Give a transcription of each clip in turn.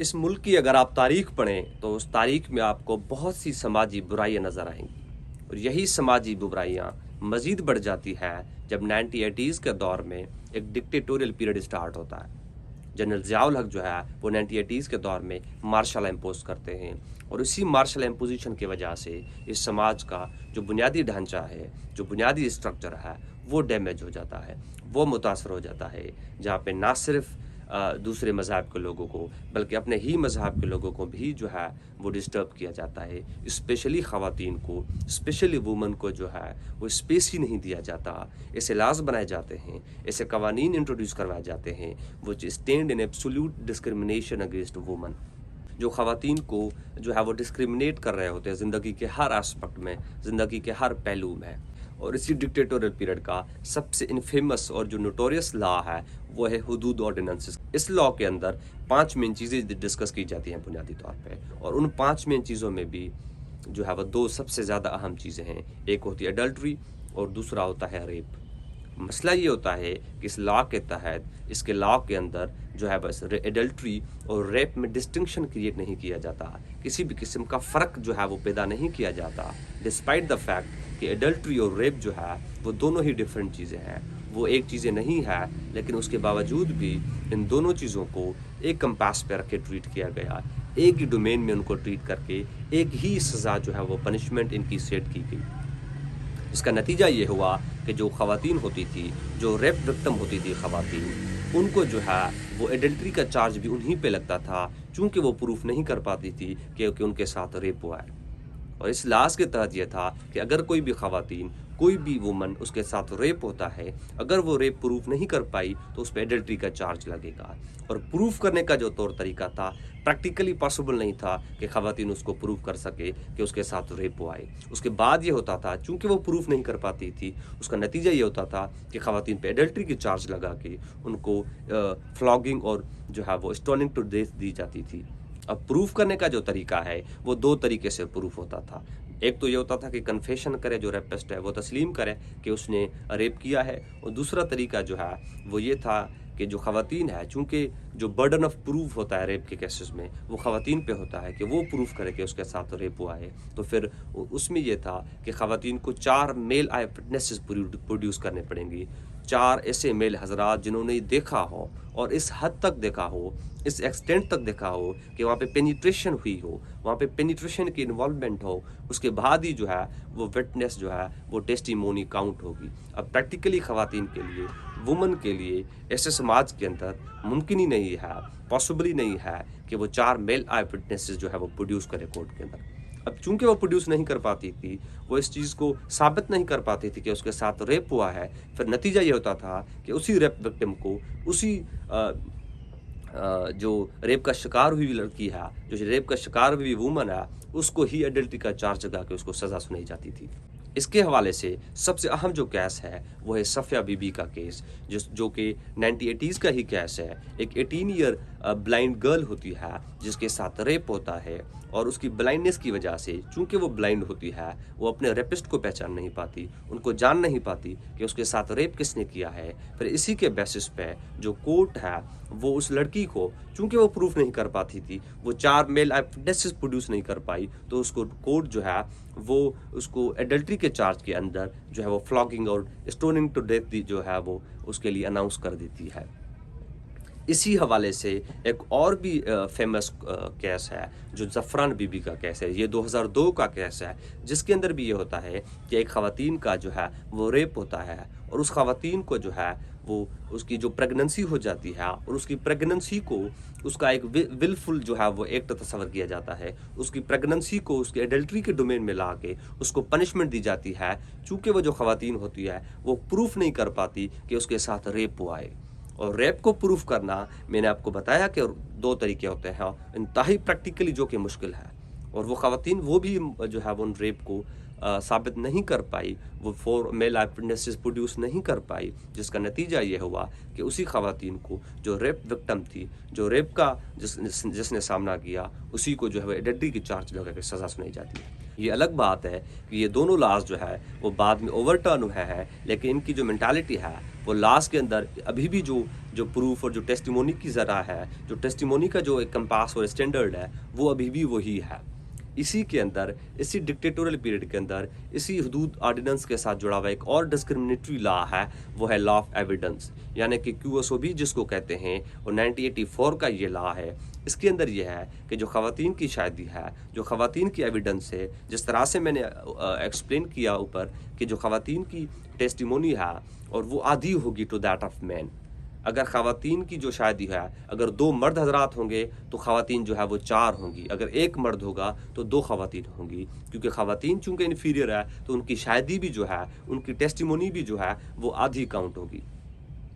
इस मुल्क की अगर आप तारीख पढ़ें तो उस तारीख में आपको बहुत सी समाजी बुराइयां नज़र आएंगी और यही समाजी बुराइयां मज़ीद बढ़ जाती है जब 1980s के दौर में एक डिक्टेटोरियल पीरियड स्टार्ट होता है। जनरल ज़ियाउल हक जो है वो 1980s के दौर में मार्शल इम्पोज करते हैं और इसी मार्शल इम्पोजिशन की वजह से इस समाज का जो बुनियादी ढांचा है, जो बुनियादी स्ट्रक्चर है, वो डैमेज हो जाता है, वो मुतासर हो जाता है। जहाँ पे ना सिर्फ दूसरे मज़हब के लोगों को बल्कि अपने ही मज़हब के लोगों को भी जो है वो डिस्टर्ब किया जाता है। स्पेशली ख़वातीन को, स्पेशली वुमन को जो है वो स्पेस ही नहीं दिया जाता। ऐसे लाज बनाए जाते हैं, ऐसे कवानीन इंट्रोड्यूस करवाए जाते हैं वो stand in absolute discrimination against woman, जो ख़वातीन को जो है वो डिस्क्रिमिनेट कर रहे होते हैं ज़िंदगी के हर एस्पेक्ट में, ज़िंदगी के हर पहलू में। और इसी डिक्टेटोरियल पीरियड का सबसे इनफेमस और जो नोटोरियस लॉ है वो है हुदूद ऑर्डिनेंसेस। इस लॉ के अंदर 5 मेन चीज़ें डिस्कस की जाती हैं बुनियादी तौर पे, और उन 5 मेन चीज़ों में भी जो है वो 2 सबसे ज़्यादा अहम चीज़ें हैं। एक होती है अडल्ट्री और दूसरा होता है रेप। मसला ये होता है कि इस लॉ के तहत, इसके लॉ के अंदर जो है बस एडल्ट्री और रेप में डिस्टिंक्शन क्रिएट नहीं किया जाता, किसी भी किस्म का फ़र्क जो है वो पैदा नहीं किया जाता, डिस्पाइट द फैक्ट कि एडल्ट्री और रेप जो है वो दोनों ही डिफरेंट चीज़ें हैं, वो एक चीज़ें नहीं है। लेकिन उसके बावजूद भी इन दोनों चीज़ों को एक कंपास पे रख के ट्रीट किया गया, एक ही डोमेन में उनको ट्रीट करके एक ही सज़ा जो है वो पनिशमेंट इनकी सेट की गई। इसका नतीजा ये हुआ कि जो ख़वातीन होती थी, जो रेप विक्टिम होती थी ख़वातीन, उनको जो है वो एडल्ट्री का चार्ज भी उन्हीं पे लगता था, चूँकि वो प्रूफ नहीं कर पाती थी कि उनके साथ रेप हुआ है। और इस लाश के तहत यह था कि अगर कोई भी ख़वातीन, कोई भी वुमन उसके साथ रेप होता है, अगर वो रेप प्रूफ नहीं कर पाई तो उस पर एडल्ट्री का चार्ज लगेगा। और प्रूफ करने का जो तौर तरीका था, प्रैक्टिकली पॉसिबल नहीं था कि ख़वातीन उसको प्रूफ कर सके कि उसके साथ रेप हुआ है। उसके बाद ये होता था, चूँकि वो प्रूफ नहीं कर पाती थी, उसका नतीजा ये होता था कि ख़वातीन पे एडल्ट्री की चार्ज लगा के उनको फ्लॉगिंग और जो है वो स्टोनिंग टू डेथ दी जाती थी। अब प्रूफ करने का जो तरीका है वो 2 तरीके से प्रूफ होता था। एक तो ये होता था कि कन्फेशन करे, जो रेपिस्ट है वो तस्लीम करे कि उसने रेप किया है, और दूसरा तरीका जो है वो ये था कि जो ख़वातीन है, चूँकि जो बर्डन ऑफ प्रूफ होता है रेप के केसेस में वो ख़वातीन पे होता है कि वो प्रूफ करे कि उसके साथ रेप हुआ है, तो फिर उसमें ये था कि ख़वातीन को 4 मेल आई विटनेसेस प्रोड्यूस करने पड़ेंगी, 4 ऐसे मेल हज़रात जिन्होंने देखा हो, और इस हद तक देखा हो, इस एक्सटेंट तक देखा हो कि वहाँ पे पेनिट्रेशन हुई हो, वहाँ पे पेनिट्रेशन की इन्वॉल्वमेंट हो, उसके बाद ही जो है वो विटनेस जो है वो टेस्टिमोनी काउंट होगी। अब प्रैक्टिकली ख़वातीन के लिए, वुमन के लिए ऐसे समाज के अंदर मुमकिन ही नहीं है, पॉसिबल ही नहीं है कि वो 4 मेल आई विटनेसेस जो है वो प्रोड्यूस करे कोर्ट के अंदर। अब चूंकि वो प्रोड्यूस नहीं कर पाती थी, वो इस चीज़ को साबित नहीं कर पाती थी कि उसके साथ रेप हुआ है, फिर नतीजा ये होता था कि उसी रेप विक्टिम को, उसी जो रेप का शिकार हुई लड़की है, जो रेप का शिकार हुई वूमन है, उसको ही एडल्ट्री का चार्ज लगा के उसको सज़ा सुनाई जाती थी। इसके हवाले से सबसे अहम जो केस है वो है सफ़िया बीबी का केस, जो कि 1980s का ही केस है। एक 18 ईयर ब्लाइंड गर्ल होती है जिसके साथ रेप होता है, और उसकी ब्लाइंडनेस की वजह से, चूंकि वो ब्लाइंड होती है, वो अपने रेपिस्ट को पहचान नहीं पाती, उनको जान नहीं पाती कि उसके साथ रेप किसने किया है। फिर इसी के बेसिस पे जो कोर्ट है वो उस लड़की को, चूंकि वो प्रूफ नहीं कर पाती थी, वो 4 मेल आई विटनेसेस प्रोड्यूस नहीं कर पाई, तो उसको कोर्ट जो है वो उसको एडल्ट्री के चार्ज के अंदर जो है वो फ्लॉगिंग और स्टोनिंग टू डेथ जो है वो उसके लिए अनाउंस कर देती है। इसी हवाले से एक और भी फेमस केस है जो ज़फ़रान बीबी का केस है। ये 2002 का केस है, जिसके अंदर भी ये होता है कि एक ख़वातीन का जो है वो रेप होता है, और उस ख़वातीन को जो है वो उसकी जो प्रेगनेंसी हो जाती है, और उसकी प्रेगनेंसी को उसका एक विलफुल जो है वो एक्ट तस्वर किया जाता है। उसकी प्रेगनेंसी को उसके एडल्ट्री के डोमेन में ला के उसको पनिशमेंट दी जाती है, चूँकि वो जो ख़वातीन होती है वो प्रूफ नहीं कर पाती कि उसके साथ रेप हुआ है। और रेप को प्रूफ करना, मैंने आपको बताया कि 2 तरीके होते हैं, इंतहाई प्रैक्टिकली जो कि मुश्किल है, और वो ख़वातीन वो भी जो है वो उन रेप को साबित नहीं कर पाई, वो 4 मेल आई विटनेसेस प्रोड्यूस नहीं कर पाई, जिसका नतीजा ये हुआ कि उसी ख़वातीन को जो रेप विक्टिम थी, जो रेप का जिसने सामना किया, उसी को जो है वो एडल्ट्री की चार्ज लगा के सज़ा सुनाई जाती है। ये अलग बात है कि ये दोनों लॉज जो है वो बाद में ओवरटर्न हुए हैं, लेकिन इनकी जो मेंटालिटी है वो लॉज के अंदर अभी भी जो जो प्रूफ और जो टेस्टिमोनी की ज़रा है, जो टेस्टिमोनी का जो एक कंपास और स्टैंडर्ड है, वो अभी भी वही है। इसी के अंदर, इसी डिक्टेटोरियल पीरियड के अंदर, इसी हदूद ऑर्डिनेंस के साथ जुड़ा हुआ एक और डिस्क्रिमिनेटरी लॉ है, वो है लॉ ऑफ एविडेंस, यानी कि QSOB जिसको कहते हैं, और 1984 का ये लॉ है। इसके अंदर ये है कि जो ख़वातीन की शादी है, जो ख़वातीन की एविडेंस है, जिस तरह से मैंने एक्सप्लेन किया ऊपर कि जो ख़वातीन की टेस्टिमोनी है और वो आधी होगी टू दैट ऑफ मैन। अगर ख़वातीन की जो शादी है, अगर 2 मर्द हज़रात होंगे तो ख़वातीन जो है वो 4 होंगी, अगर 1 मर्द होगा तो 2 ख़वातीन होंगी, क्योंकि ख़वातीन चूँकि इन्फीरियर है तो उनकी शादी भी जो है, उनकी टेस्टिमोनी भी जो है वो आधी काउंट होगी।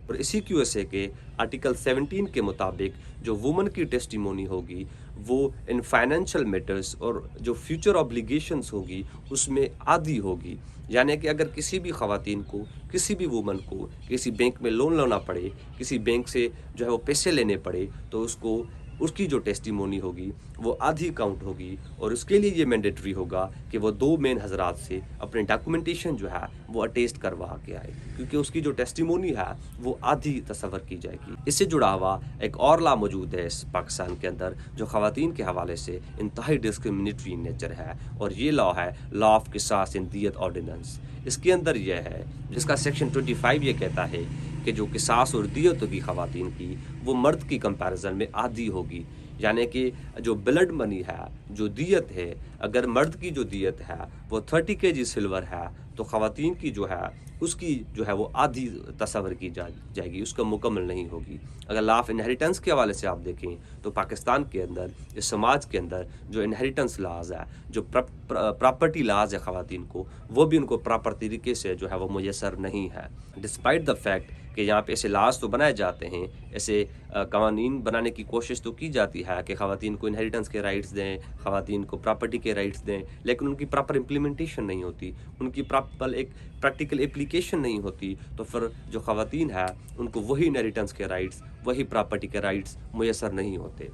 और इसी QSA के आर्टिकल 17 के मुताबिक जो वुमन की टेस्टिमोनी होगी वो इन फाइनेंशियल मैटर्स और जो फ्यूचर ऑब्लिगेशंस होगी उसमें आधी होगी, यानी कि अगर किसी भी ख़वातीन को, किसी भी वुमन को किसी बैंक में लोन लेना पड़े, किसी बैंक से जो है वो पैसे लेने पड़े, तो उसको उसकी जो टेस्टिमोनी होगी वो आधी काउंट होगी, और उसके लिए ये मैंडेटरी होगा कि वो 2 मेन हज़रात से अपने डॉक्यूमेंटेशन जो है वो अटेस्ट करवा के आए, क्योंकि उसकी जो टेस्टिमोनी है वो आधी तस्वर की जाएगी। इससे जुड़ा हुआ एक और लॉ मौजूद है इस पाकिस्तान के अंदर जो ख़वातीन के हवाले से इंतहाई डिस्क्रिमिनेटरी नेचर है, और ये लॉ है लॉ ऑफ क़िसास इन दियत ऑर्डिनेंस। इसके अंदर यह है, जिसका सेक्शन 25 ये कहता है कि जो क़िसास और दियत होगी ख़वातीन की, वो मर्द की कंपैरिजन में आधी होगी, यानी कि जो ब्लड मनी है, जो दियत है, अगर मर्द की जो दियत है वो 30 kg सिल्वर है, तो ख़वातीन की जो है उसकी जो है वो आधी तस्वर की जाएगी, उसका मुकम्मल नहीं होगी। अगर लॉ ऑफ इनहेरिटेंस के हवाले से आप देखें तो पाकिस्तान के अंदर, इस समाज के अंदर जो इनहेरिटेंस लाज है, जो प्रॉपर्टी लाज है ख़वातीन को, वो भी उनको प्रॉपर तरीके से जो है वो मुयसर नहीं है, डिस्पाइट द फैक्ट कि यहाँ पे ऐसे लाज तो बनाए जाते हैं, ऐसे कानून बनाने की कोशिश तो की जाती है कि ख़वातीन को इनहेरिटेंस के राइट्स दें, ख़वातीन को प्रॉपर्टी के राइट्स दें, लेकिन उनकी प्रॉपर इम्प्लीमेंटेशन नहीं होती, उनकी प्रॉपर एक प्रैक्टिकल एप्लीकेशन नहीं होती, तो फिर जो ख़वातीन है उनको वही इनहेरिटेंस के राइट्स, वही प्रॉपर्टी के राइट्स मुयसर नहीं होते।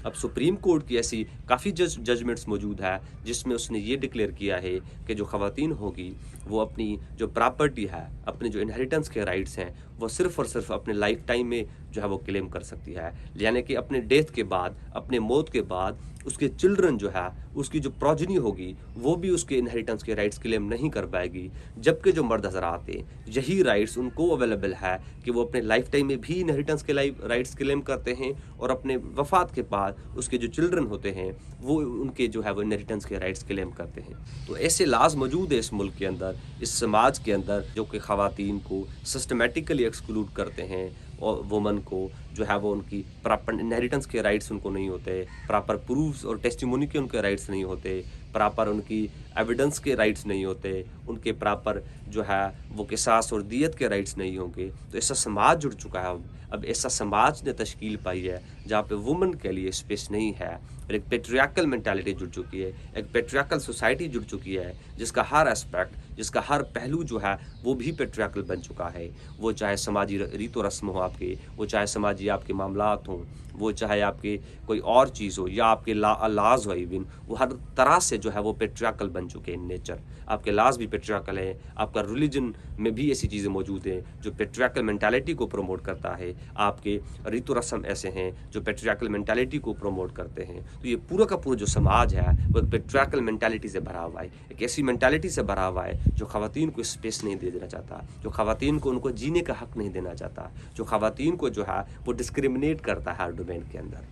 अब सुप्रीम कोर्ट की ऐसी काफ़ी जजमेंट्स मौजूद है जिसमें उसने ये डिक्लेयर किया है कि जो ख़वातीन होगी वो अपनी जो प्रॉपर्टी है, अपने जो इनहेरिटेंस के राइट्स हैं, वो सिर्फ़ और सिर्फ अपने लाइफ टाइम में जो है वो क्लेम कर सकती है, यानी कि अपने डेथ के बाद, अपने मौत के बाद उसके चिल्ड्रन जो है, उसकी जो प्रोजनी होगी वो भी उसके इनहेरिटेंस के राइट्स क्लेम नहीं कर पाएगी, जबकि जो मर्द हज़रात हैं यही राइट्स उनको अवेलेबल है कि वो अपने लाइफ टाइम में भी इनहेरिटेंस के राइट्स क्लेम करते हैं, और अपने वफ़ात के बाद उसके जो चिल्ड्रन होते हैं वो उनके जो है वो इनहेरिटेंस के राइट्स क्लेम करते हैं। तो ऐसे लाज मौजूद है इस मुल्क के अंदर, इस समाज के अंदर, जो कि ख़वातीन को सिस्टमेटिकली एक्सक्लूड करते हैं, और वुमन को जो है वो उनकी प्रॉपर इनहेरिटेंस के राइट्स उनको नहीं होते, प्रॉपर प्रूफ्स और टेस्टिमोनी के उनके राइट्स नहीं होते, प्रॉपर उनकी एविडेंस के राइट्स नहीं होते, उनके प्रॉपर जो है वो क़िसास और दियत के राइट्स नहीं होंगे। तो ऐसा समाज जुड़ चुका है, अब ऐसा समाज ने तश्कील पाई है जहाँ पे वुमन के लिए स्पेस नहीं है, और एक पेट्रियार्कल मेंटालिटी जुड़ चुकी है, एक पेट्रियार्कल सोसाइटी जुड़ चुकी है, जिसका हर एस्पेक्ट, जिसका हर पहलू जो है वो भी पेट्रियार्कल बन चुका है। वो चाहे समाजी रीत व रस्म हो आपके, वो चाहे समाजी आपके मामलात हों, वो चाहे आपके कोई और चीज़ हो, या आपके लाज हो, इवन वो हर तरह से जो है वो पेट्रियार्कल बन चुके हैं नेचर। आपके लाज भी पेट्रियार्कल हैं, आपका रिलीजन में भी ऐसी चीज़ें मौजूद हैं जो पेट्रियार्कल मेंटालिटी को प्रमोट करता है, आपके रीत व रस्म ऐसे हैं जो पेट्रियार्कल मेंटालिटी को प्रमोट करते हैं। तो ये पूरा का पूरा जो समाज है वो एक पेट्रियार्कल मेंटालिटी से भरा हुआ है, एक ऐसी मेंटालिटी से भरा हुआ है जो ख़वातीन को स्पेस नहीं दे देना चाहता, जो ख़वातीन को उनको जीने का हक नहीं देना चाहता, जो ख़वातीन को जो है वो डिस्क्रिमिनेट करता है हर डोमेन के अंदर।